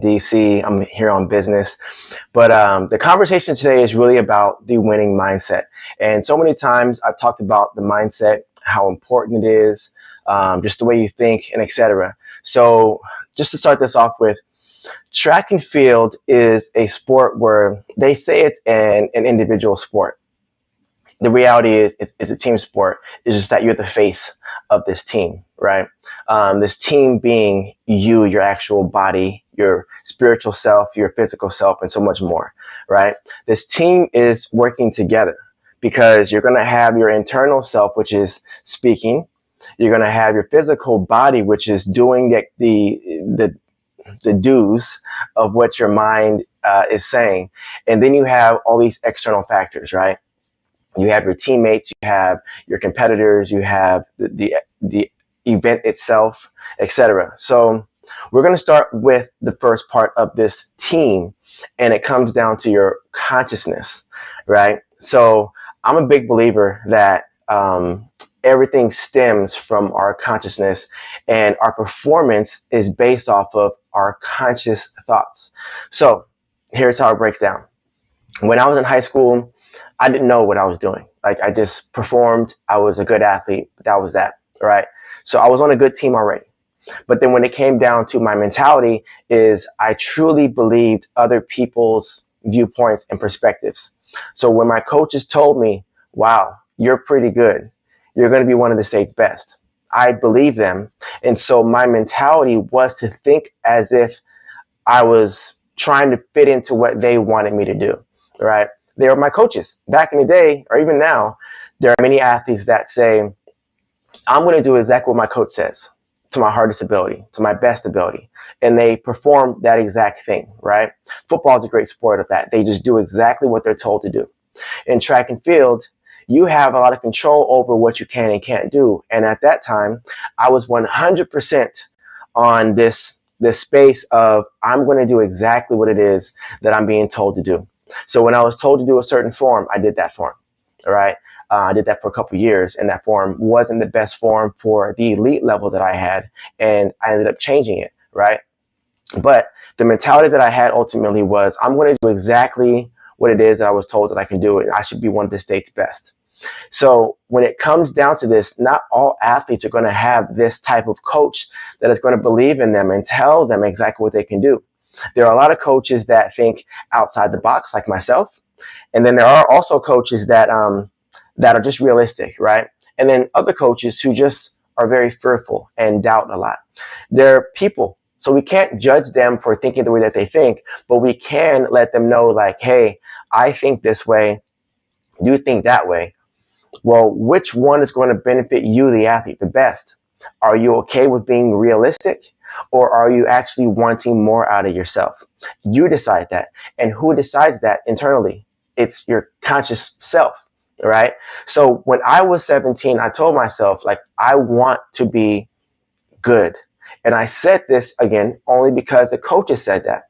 DC. I'm here on business. But the conversation today is really about the winning mindset. And so many times I've talked about the mindset, how important it is, just the way you think, and etc. So just to start this off with, track and field is a sport where they say it's an individual sport. The reality is it's a team sport. It's just that you're the face of this team, right? This team being you, your actual body, your spiritual self, your physical self, and so much more, right? This team is working together because you're going to have your internal self, which is speaking. You're going to have your physical body, which is doing the do's of what your mind is saying. And then you have all these external factors, right? You have your teammates, you have your competitors, you have the event itself, etc. So we're going to start with the first part of this team, and it comes down to your consciousness, right? So I'm a big believer that everything stems from our consciousness, and our performance is based off of our conscious thoughts. So here's how it breaks down. When I was in high school, I didn't know what I was doing. Like, I just performed. I was a good athlete. But that was that, right? So I was on a good team already. But then when it came down to my mentality is I truly believed other people's viewpoints and perspectives. So when my coaches told me, wow, you're pretty good, you're going to be one of the state's best, I believed them. And so my mentality was to think as if I was trying to fit into what they wanted me to do, right? They were my coaches. Back in the day, or even now, there are many athletes that say, I'm going to do exactly what my coach says, to my hardest ability, to my best ability. And they perform that exact thing, right? Football is a great sport of that. They just do exactly what they're told to do. In track and field, you have a lot of control over what you can and can't do. And at that time, I was 100% on this space of I'm going to do exactly what it is that I'm being told to do. So when I was told to do a certain form, I did that form, all right? I did that for a couple of years, and that form wasn't the best form for the elite level that I had, and I ended up changing it, right? But the mentality that I had ultimately was I'm going to do exactly what it is that I was told that I can do, and I should be one of the state's best. So when it comes down to this, not all athletes are going to have this type of coach that is going to believe in them and tell them exactly what they can do. There are a lot of coaches that think outside the box, like myself. And then there are also coaches that are just realistic, right? And then other coaches who just are very fearful and doubt a lot. They're people. So we can't judge them for thinking the way that they think, but we can let them know, like, hey, I think this way, you think that way. Well, which one is going to benefit you, the athlete, the best? Are you okay with being realistic? Or are you actually wanting more out of yourself? You decide that. And who decides that internally? It's your conscious self, right? So when I was 17, I told myself, like, I want to be good. And I said this, again, only because the coaches said that.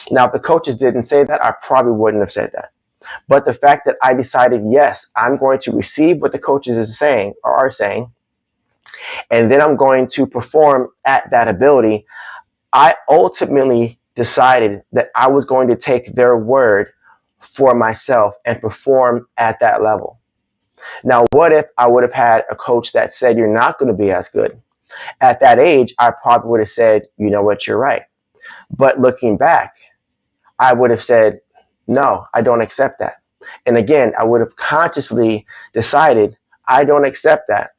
Now, if the coaches didn't say that, I probably wouldn't have said that. But the fact that I decided, yes, I'm going to receive what the coaches are saying, and then I'm going to perform at that ability, I ultimately decided that I was going to take their word for myself and perform at that level. Now, what if I would have had a coach that said, you're not going to be as good? At that age, I probably would have said, you know what, you're right. But looking back, I would have said, no, I don't accept that. And again, I would have consciously decided, I don't accept that.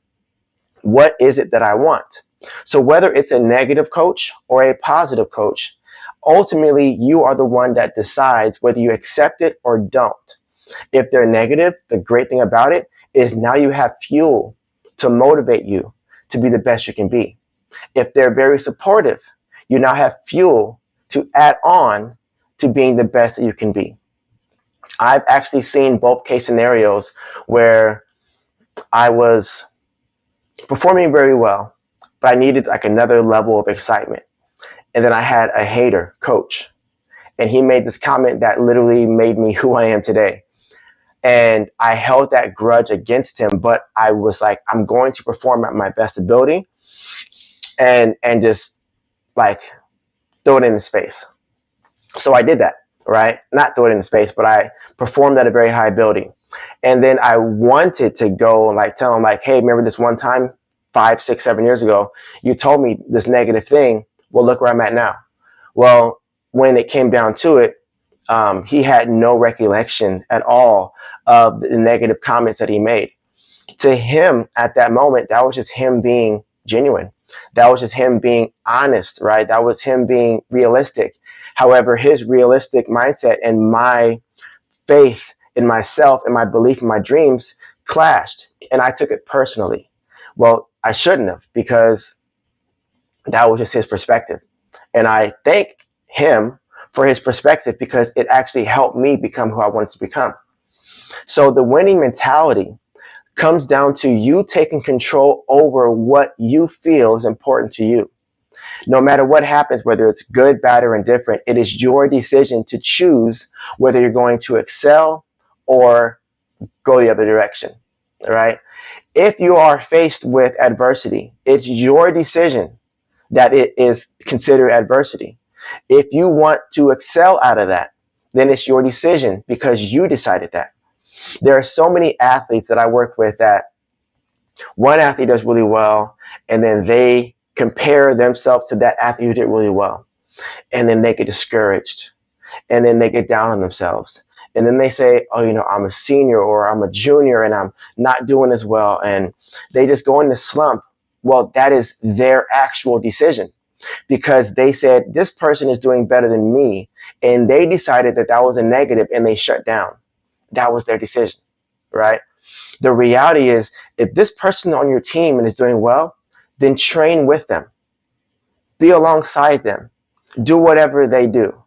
What is it that I want? So whether it's a negative coach or a positive coach, ultimately you are the one that decides whether you accept it or don't. If they're negative, the great thing about it is now you have fuel to motivate you to be the best you can be. If they're very supportive, you now have fuel to add on to being the best that you can be. I've actually seen both case scenarios where I was performing very well, but I needed like another level of excitement. And then I had a hater coach, and he made this comment that literally made me who I am today. And I held that grudge against him, but I was like, I'm going to perform at my best ability and just like throw it in his face. So I did that, right? Not throw it in space, but I performed at a very high ability. And then I wanted to go and like tell them like, hey, remember this one time 5, 6, 7 years ago, you told me this negative thing. Well, look where I'm at now. Well, when it came down to it, he had no recollection at all of the negative comments that he made. To him at that moment, that was just him being genuine. That was just him being honest, right? That was him being realistic. However, his realistic mindset and my faith in myself and my belief in my dreams clashed, and I took it personally. Well, I shouldn't have, because that was just his perspective. And I thank him for his perspective because it actually helped me become who I wanted to become. So the winning mentality comes down to you taking control over what you feel is important to you. No matter what happens, whether it's good, bad, or indifferent, it is your decision to choose whether you're going to excel or go the other direction. All right. If you are faced with adversity, it's your decision that it is considered adversity. If you want to excel out of that, then it's your decision because you decided that. There are so many athletes that I work with that one athlete does really well, and then they compare themselves to that athlete who did really well. And then they get discouraged, and then they get down on themselves. And then they say, oh, I'm a senior or I'm a junior and I'm not doing as well. And they just go in this slump. Well, that is their actual decision because they said, this person is doing better than me. And they decided that that was a negative and they shut down. That was their decision, right? The reality is, if this person on your team and is doing well, then train with them. Be alongside them. Do whatever they do.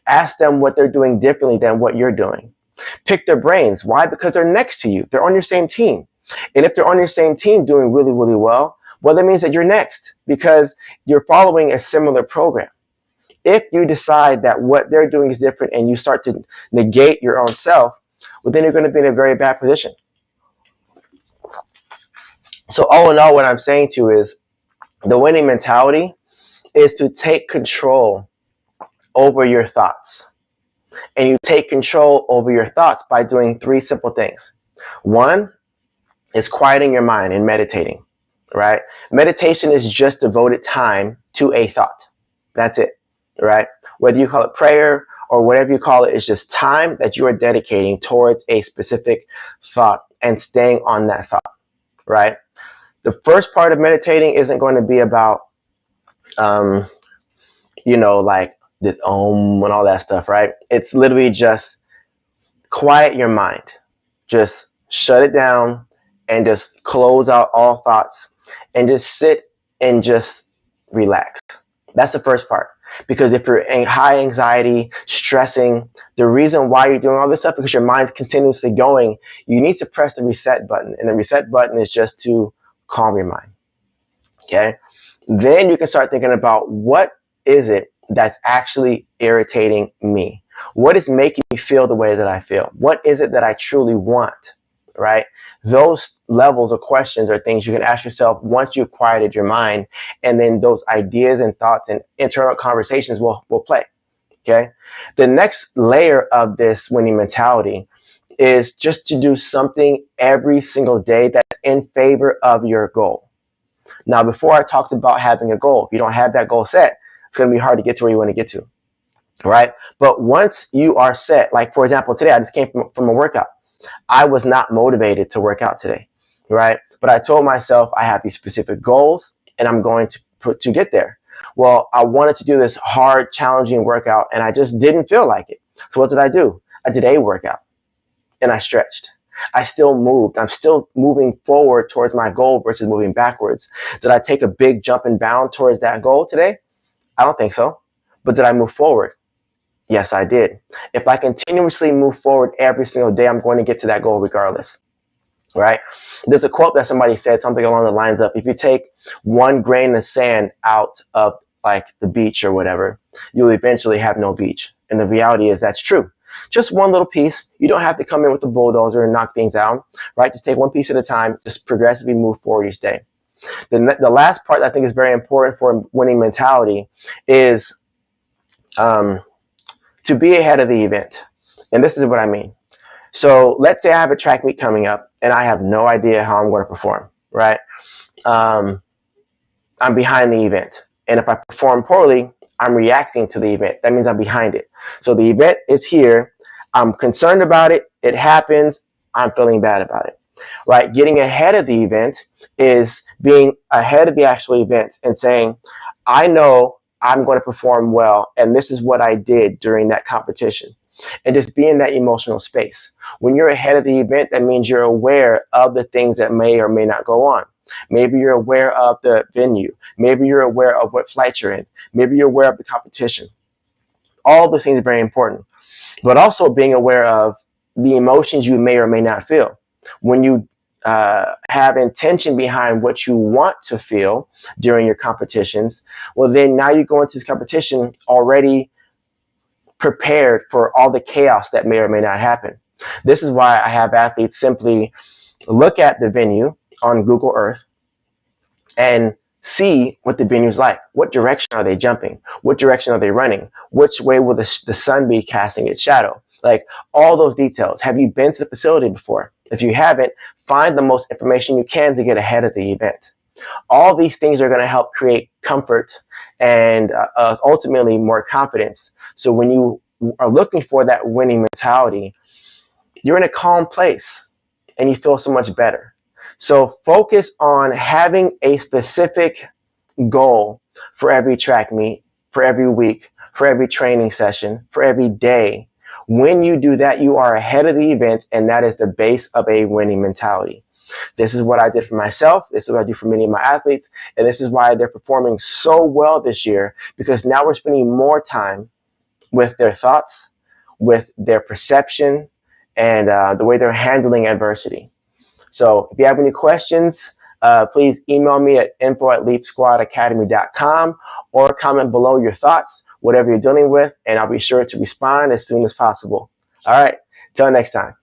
Ask them what they're doing differently than what you're doing. Pick their brains. Why? Because they're next to you. They're on your same team. And if they're on your same team doing really, really well, that means that you're next because you're following a similar program. If you decide that what they're doing is different and you start to negate your own self, well, then you're going to be in a very bad position. So all in all, what I'm saying to you is the winning mentality is to take control over your thoughts. And you take control over your thoughts by doing 3 simple things. One is quieting your mind and meditating, right? Meditation is just devoted time to a thought. That's it, right? Whether you call it prayer or whatever you call it, it's just time that you are dedicating towards a specific thought and staying on that thought, right? The first part of meditating isn't going to be about, like the and all that stuff, right? It's literally just quiet your mind. Just shut it down and just close out all thoughts and just sit and just relax. That's the first part. Because if you're in high anxiety, stressing, the reason why you're doing all this stuff because your mind's continuously going, you need to press the reset button. And the reset button is just to calm your mind. Okay? Then you can start thinking about what is it that's actually irritating me? What is making me feel the way that I feel? What is it that I truly want? Right? Those levels of questions are things you can ask yourself once you've quieted your mind, and then those ideas and thoughts and internal conversations will play. Okay? The next layer of this winning mentality is just to do something every single day that's in favor of your goal. Now, before I talked about having a goal, if you don't have that goal set, it's going to be hard to get to where you want to get to, right? But once you are set, like for example, today I just came from a workout. I was not motivated to work out today, right? But I told myself I have these specific goals and I'm going to get there. Well, I wanted to do this hard, challenging workout and I just didn't feel like it. So what did I do? I did a workout and I stretched. I still moved. I'm still moving forward towards my goal versus moving backwards. Did I take a big jump and bound towards that goal today? I don't think so. But did I move forward? Yes, I did. If I continuously move forward every single day, I'm going to get to that goal regardless. Right? There's a quote that somebody said, something along the lines of, if you take 1 grain of sand out of like the beach or whatever, you'll eventually have no beach. And the reality is that's true. Just one little piece. You don't have to come in with a bulldozer and knock things out, right? Just take one piece at a time. Just progressively move forward each day. The last part that I think is very important for winning mentality is to be ahead of the event. And this is what I mean. So let's say I have a track meet coming up and I have no idea how I'm going to perform, right? Um, I'm behind the event. And if I perform poorly, I'm reacting to the event. That means I'm behind it. So the event is here. I'm concerned about it. It happens. I'm feeling bad about it, right? Getting ahead of the event is being ahead of the actual event and saying, I know I'm going to perform well, and this is what I did during that competition. And just be in that emotional space. When you're ahead of the event, that means you're aware of the things that may or may not go on. Maybe you're aware of the venue. Maybe you're aware of what flight you're in. Maybe you're aware of the competition. All those things are very important. But also being aware of the emotions you may or may not feel. When you have intention behind what you want to feel during your competitions, well, then now you go into this competition already prepared for all the chaos that may or may not happen. This is why I have athletes simply look at the venue on Google Earth and see what the venue is like. What direction are they jumping? What direction are they running? Which way will the sun be casting its shadow? Like all those details. Have you been to the facility before? If you haven't, find the most information you can to get ahead of the event. All these things are going to help create comfort and ultimately more confidence. So when you are looking for that winning mentality, you're in a calm place and you feel so much better. So focus on having a specific goal for every track meet, for every week, for every training session, for every day. When you do that, you are ahead of the event, and that is the base of a winning mentality. This is what I did for myself. This is what I do for many of my athletes. And this is why they're performing so well this year, because now we're spending more time with their thoughts, with their perception, and the way they're handling adversity. So if you have any questions, please email me at info@leapsquadacademy.com or comment below your thoughts, whatever you're dealing with, and I'll be sure to respond as soon as possible. All right, till next time.